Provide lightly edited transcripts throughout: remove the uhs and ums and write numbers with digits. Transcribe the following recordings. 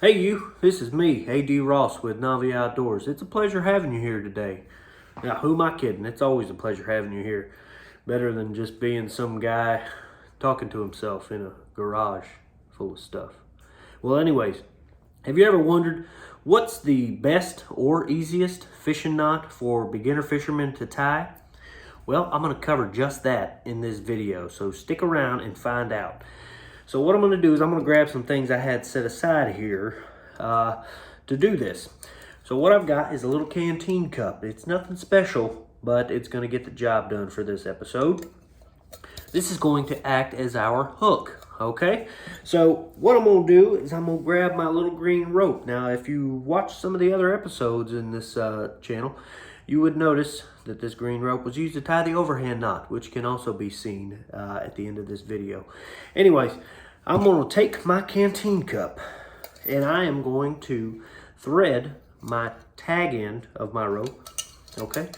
Hey you, this is me, A.D. Ross with Navi Outdoors. It's a pleasure having you here today. Now, who am I kidding? It's always a pleasure having you here. Better than just being some guy talking to himself in a garage full of stuff. Well, anyways, have you ever wondered what's the best or easiest fishing knot for beginner fishermen to tie? Well, I'm going to cover just that in this video, so stick around and find out. So what I'm going to do is I'm going to grab some things I had set aside here to do this. So what I've got is a little canteen cup. It's nothing special, but it's going to get the job done for this episode. This is going to act as our hook, okay? So what I'm going to do is I'm going to grab my little green rope. Now, if you watch some of the other episodes in this channel, you would notice that this green rope was used to tie the overhand knot, which can also be seen at the end of this video. Anyways, I'm going to take my canteen cup and I am going to thread my tag end of my rope, okay,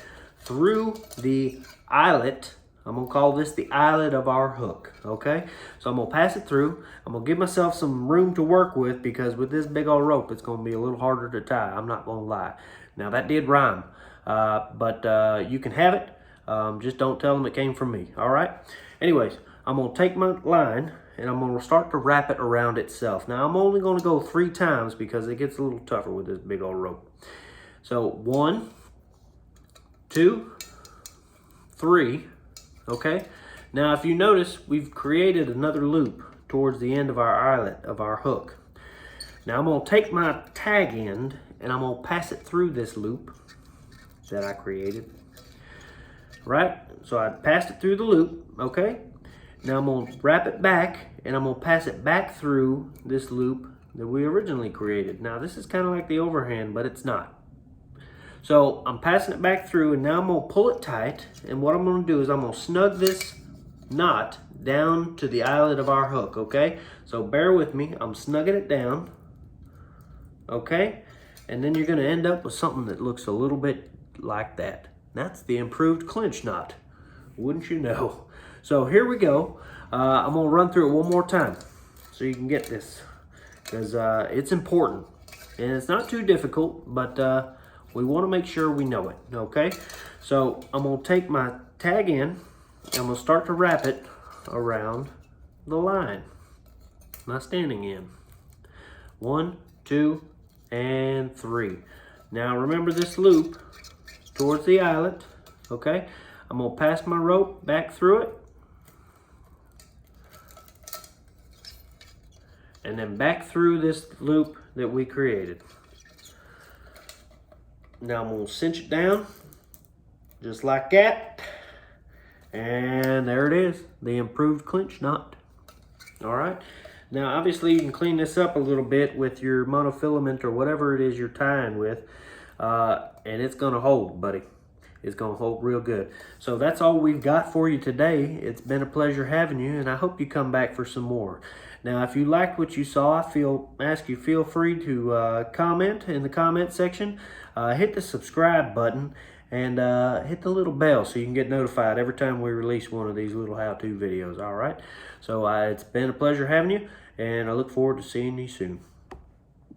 through the eyelet. I'm going to call this the eyelet of our hook, okay? So I'm going to pass it through. I'm going to give myself some room to work with because with this big old rope, it's going to be a little harder to tie. I'm not going to lie. Now, that did rhyme, but you can have it. Just don't tell them it came from me, all right? Anyways, I'm going to take my line and I'm going to start to wrap it around itself. Now, I'm only going to go 3 times because it gets a little tougher with this big old rope. So, 1, 2, 3. Okay, now if you notice, we've created another loop towards the end of our eyelet of our hook. Now I'm going to take my tag end and I'm going to pass it through this loop that I created. Right, so I passed it through the loop, okay? Now I'm going to wrap it back and I'm going to pass it back through this loop that we originally created. Now this is kind of like the overhand, but it's not. So I'm passing it back through and now I'm going to pull it tight, and what I'm going to do is I'm going to snug this knot down to the eyelet of our hook, okay? So bear with me, I'm snugging it down, okay? And then you're going to end up with something that looks a little bit like that. That's the improved clinch knot, wouldn't you know? So here we go. I'm going to run through it one more time so you can get this, because it's important and it's not too difficult, but we want to make sure we know it, okay? So I'm going to take my tag in, and I'm going to start to wrap it around the line, my standing end. 1, 2, and 3. Now remember this loop towards the eyelet, okay? I'm going to pass my rope back through it, and then back through this loop that we created. Now I'm going to cinch it down, just like that. And there it is, the improved clinch knot. All right. Now, obviously, you can clean this up a little bit with your monofilament or whatever it is you're tying with. And it's going to hold, buddy. It's going to hold real good. So that's all we've got for you today. It's been a pleasure having you, and I hope you come back for some more. Now, if you liked what you saw, feel free to comment in the comment section. Hit the subscribe button and hit the little bell so you can get notified every time we release one of these little how-to videos, all right? So it's been a pleasure having you, and I look forward to seeing you soon.